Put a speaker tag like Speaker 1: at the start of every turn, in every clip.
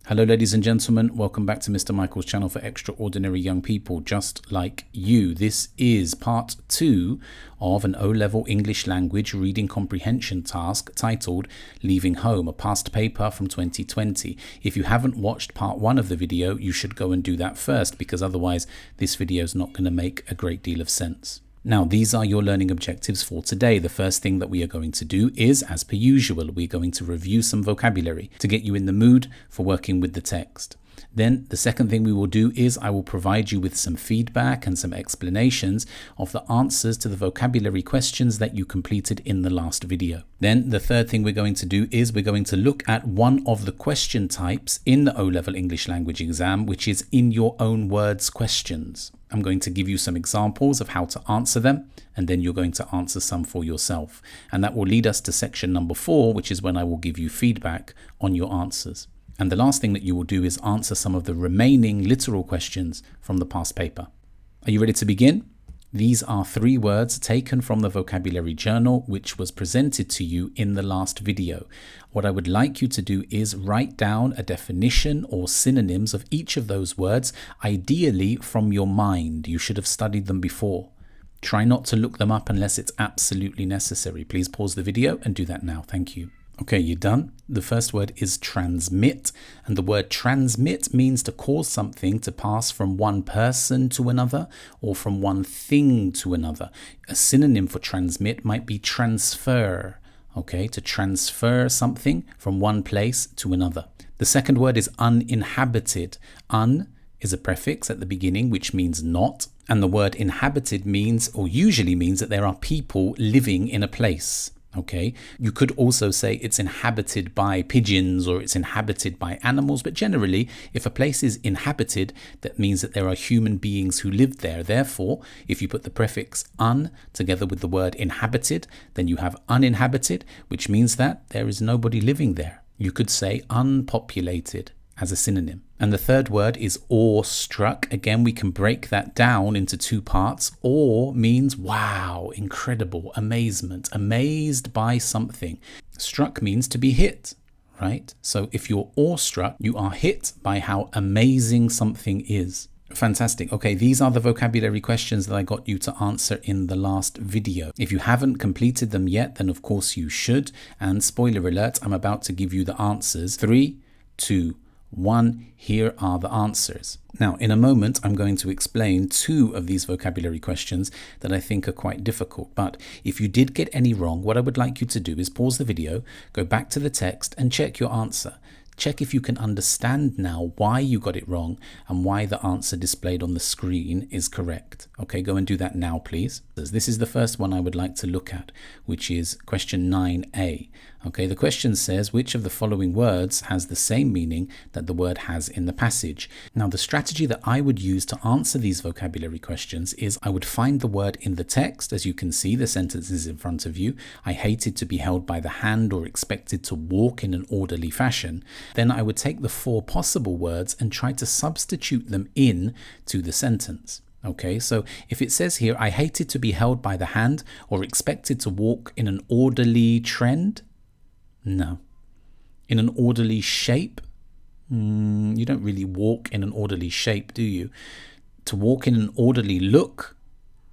Speaker 1: Hello ladies and gentlemen, welcome back to Mr. Michael's channel for extraordinary young people just like you. This is part 2 of an O-level English language reading comprehension task titled Leaving Home, a past paper from 2020. If you haven't watched part 1 of the video, you should go and do that first, because otherwise this video is not going to make a great deal of sense. Now, these are your learning objectives for today. The first thing that we are going to do is, as per usual, we're going to review some vocabulary to get you in the mood for working with the text. Then the second thing we will do is I will provide you with some feedback and some explanations of the answers to the vocabulary questions that you completed in the last video. Then the third thing we're going to do is we're going to look at one of the question types in the O-level English language exam, which is in your own words questions. I'm going to give you some examples of how to answer them, and then you're going to answer some for yourself. And that will lead us to section number 4, which is when I will give you feedback on your answers. And the last thing that you will do is answer some of the remaining literal questions from the past paper. Are you ready to begin? These are 3 words taken from the vocabulary journal, which was presented to you in the last video. What I would like you to do is write down a definition or synonyms of each of those words, ideally from your mind. You should have studied them before. Try not to look them up unless it's absolutely necessary. Please pause the video and do that now. Thank you. Okay, you're done. The first word is transmit, and the word transmit means to cause something to pass from one person to another or from one thing to another. A synonym for transmit might be transfer, okay, to transfer something from one place to another. The second word is uninhabited. Un is a prefix at the beginning which means not, and the word inhabited means, or usually means, that there are people living in a place. Okay, you could also say it's inhabited by pigeons or it's inhabited by animals, but generally, if a place is inhabited, that means that there are human beings who live there. Therefore, if you put the prefix un together with the word inhabited, then you have uninhabited, which means that there is nobody living there. You could say unpopulated as a synonym. And the third word is awestruck. Again, we can break that down into 2 parts. Awe means wow, incredible, amazement, amazed by something. Struck means to be hit, right? So if you're awestruck, you are hit by how amazing something is. Fantastic. Okay, these are the vocabulary questions that I got you to answer in the last video. If you haven't completed them yet, then of course you should. And spoiler alert, I'm about to give you the answers. 3, 2, 1, here are the answers. Now, in a moment, I'm going to explain 2 of these vocabulary questions that I think are quite difficult. But if you did get any wrong, what I would like you to do is pause the video, go back to the text and check your answer. Check if you can understand now why you got it wrong and why the answer displayed on the screen is correct. Okay, go and do that now, please. This is the first one I would like to look at, which is question 9a. Okay, the question says, which of the following words has the same meaning that the word has in the passage? Now, the strategy that I would use to answer these vocabulary questions is I would find the word in the text. As you can see, the sentence is in front of you. I hated to be held by the hand or expected to walk in an orderly fashion. Then I would take the 4 possible words and try to substitute them in to the sentence. Okay, so if it says here, I hated to be held by the hand or expected to walk in an orderly trend. No. In an orderly shape? You don't really walk in an orderly shape, do you? To walk in an orderly look?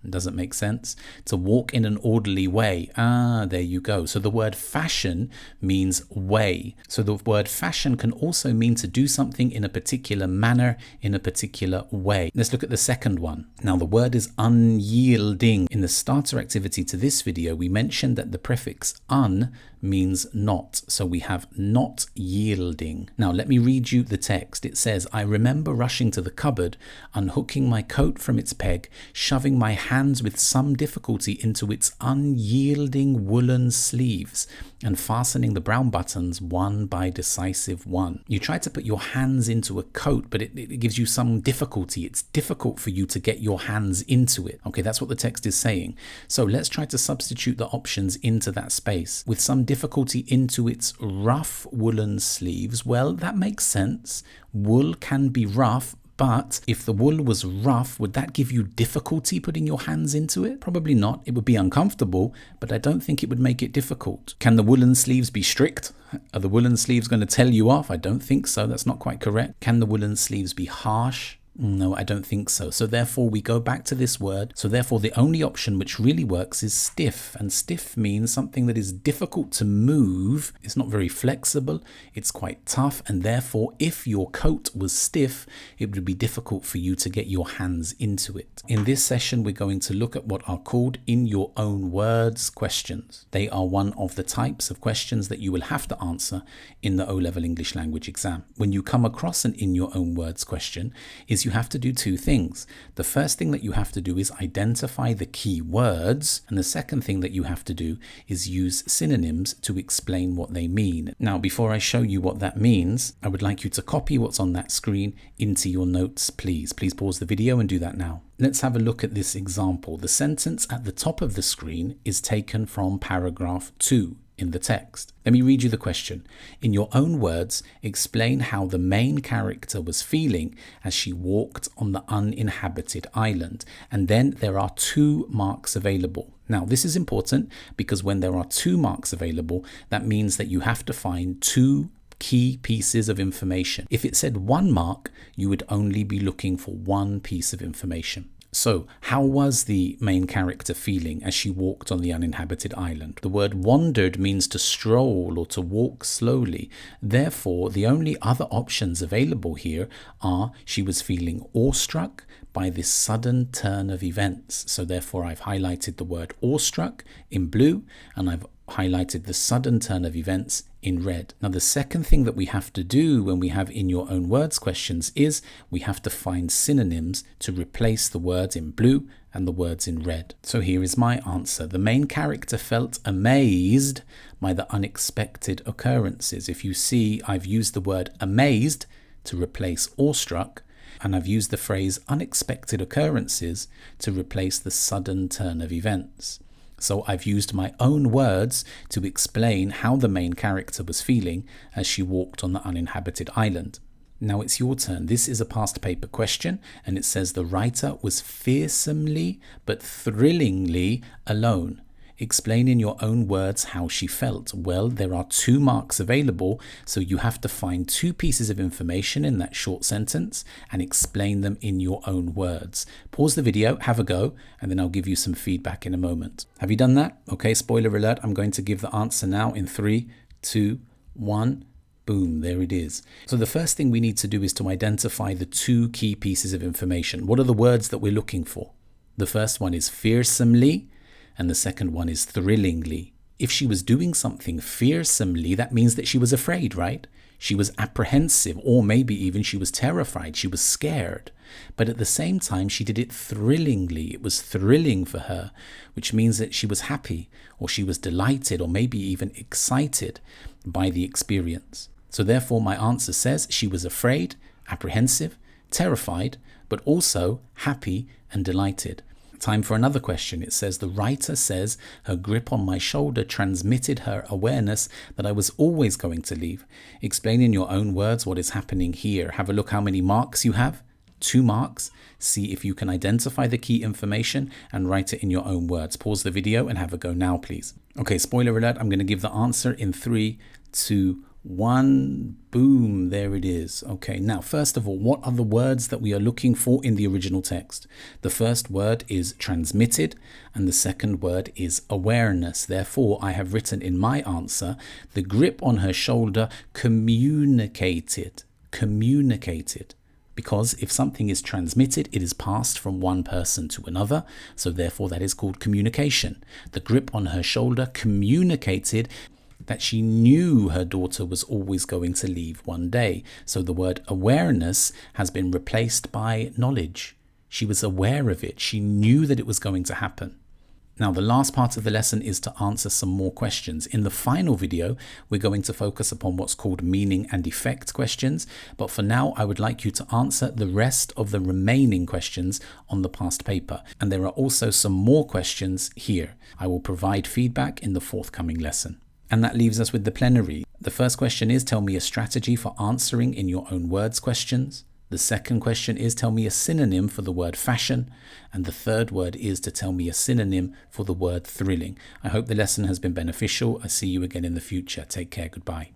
Speaker 1: Doesn't make sense. To walk in an orderly way. There you go. So the word fashion means way. So the word fashion can also mean to do something in a particular manner, in a particular way. Let's look at the second one. Now the word is unyielding. In the starter activity to this video, we mentioned that the prefix un means not. So we have not yielding. Now let me read you the text. It says, I remember rushing to the cupboard, unhooking my coat from its peg, shoving my hands with some difficulty into its unyielding woolen sleeves, and fastening the brown buttons one by decisive one. You try to put your hands into a coat, but it gives you some difficulty. It's difficult for you to get your hands into it. Okay, that's what the text is saying. So let's try to substitute the options into that space. With some difficulty into its rough woolen sleeves. Well, that makes sense. Wool can be rough, But if the wool was rough, would that give you difficulty putting your hands into it? Probably not. It would be uncomfortable, but I don't think it would make it difficult. Can the woolen sleeves be strict? Are the woolen sleeves going to tell you off? I don't think so. That's not quite correct. Can the woolen sleeves be harsh? No, I don't think so. So therefore, we go back to this word. So therefore, the only option which really works is stiff. And stiff means something that is difficult to move. It's not very flexible. It's quite tough. And therefore, if your coat was stiff, it would be difficult for you to get your hands into it. In this session, we're going to look at what are called in your own words questions. They are one of the types of questions that you will have to answer in the O-level English language exam. When you come across an in your own words question, you have to do two things. The first thing that you have to do is identify the key words, and the second thing that you have to do is use synonyms to explain what they mean. Now, before I show you what that means, I would like you to copy what's on that screen into your notes, please. Please pause the video and do that now. Let's have a look at this example. The sentence at the top of the screen is taken from paragraph 2 in the text. Let me read you the question. In your own words, explain how the main character was feeling as she walked on the uninhabited island. And then there are 2 marks available. Now, this is important because when there are 2 marks available, that means that you have to find 2 key pieces of information. If it said 1 mark, you would only be looking for 1 piece of information. So, how was the main character feeling as she walked on the uninhabited island? The word wandered means to stroll or to walk slowly. Therefore, the only other options available here are she was feeling awestruck by this sudden turn of events. So therefore, I've highlighted the word awestruck in blue, and I've highlighted the sudden turn of events in red. Now, the second thing that we have to do when we have in your own words questions is we have to find synonyms to replace the words in blue and the words in red. So here is my answer. The main character felt amazed by the unexpected occurrences. If you see, I've used the word amazed to replace awestruck, and I've used the phrase unexpected occurrences to replace the sudden turn of events. So I've used my own words to explain how the main character was feeling as she walked on the uninhabited island. Now it's your turn. This is a past paper question, and it says the writer was fearsomely but thrillingly alone. Explain in your own words how she felt. Well, there are 2 marks available, so you have to find 2 pieces of information in that short sentence and explain them in your own words. Pause the video, have a go, and then I'll give you some feedback in a moment. Have you done that? Okay, spoiler alert, I'm going to give the answer now in 3, 2, 1. Boom, there it is. So the first thing we need to do is to identify the 2 key pieces of information. What are the words that we're looking for? The first one is fearsomely, and the second one is thrillingly. If she was doing something fearsomely, that means that she was afraid, right? She was apprehensive, or maybe even she was terrified. She was scared. But at the same time, she did it thrillingly. It was thrilling for her, which means that she was happy, or she was delighted, or maybe even excited by the experience. So therefore, my answer says she was afraid, apprehensive, terrified, but also happy and delighted. Time for another question. It says the writer says her grip on my shoulder transmitted her awareness that I was always going to leave. Explain in your own words what is happening here. Have a look how many marks you have. 2 marks. See if you can identify the key information and write it in your own words. Pause the video and have a go now, please. Okay, spoiler alert. I'm going to give the answer in 3, 2, 1. Boom, there it is. Okay, now first of all, what are the words that we are looking for in the original text? The first word is transmitted and the second word is awareness. Therefore, I have written in my answer, the grip on her shoulder communicated. Because if something is transmitted, it is passed from one person to another. So therefore, that is called communication. The grip on her shoulder communicated that she knew her daughter was always going to leave one day. So the word awareness has been replaced by knowledge. She was aware of it. She knew that it was going to happen. Now, the last part of the lesson is to answer some more questions. In the final video, we're going to focus upon what's called meaning and effect questions. But for now, I would like you to answer the rest of the remaining questions on the past paper. And there are also some more questions here. I will provide feedback in the forthcoming lesson. And that leaves us with the plenary. The first question is, tell me a strategy for answering in your own words questions. The second question is tell me a synonym for the word fashion. And the third word is to tell me a synonym for the word thrilling. I hope the lesson has been beneficial. I see you again in the future. Take care. Goodbye.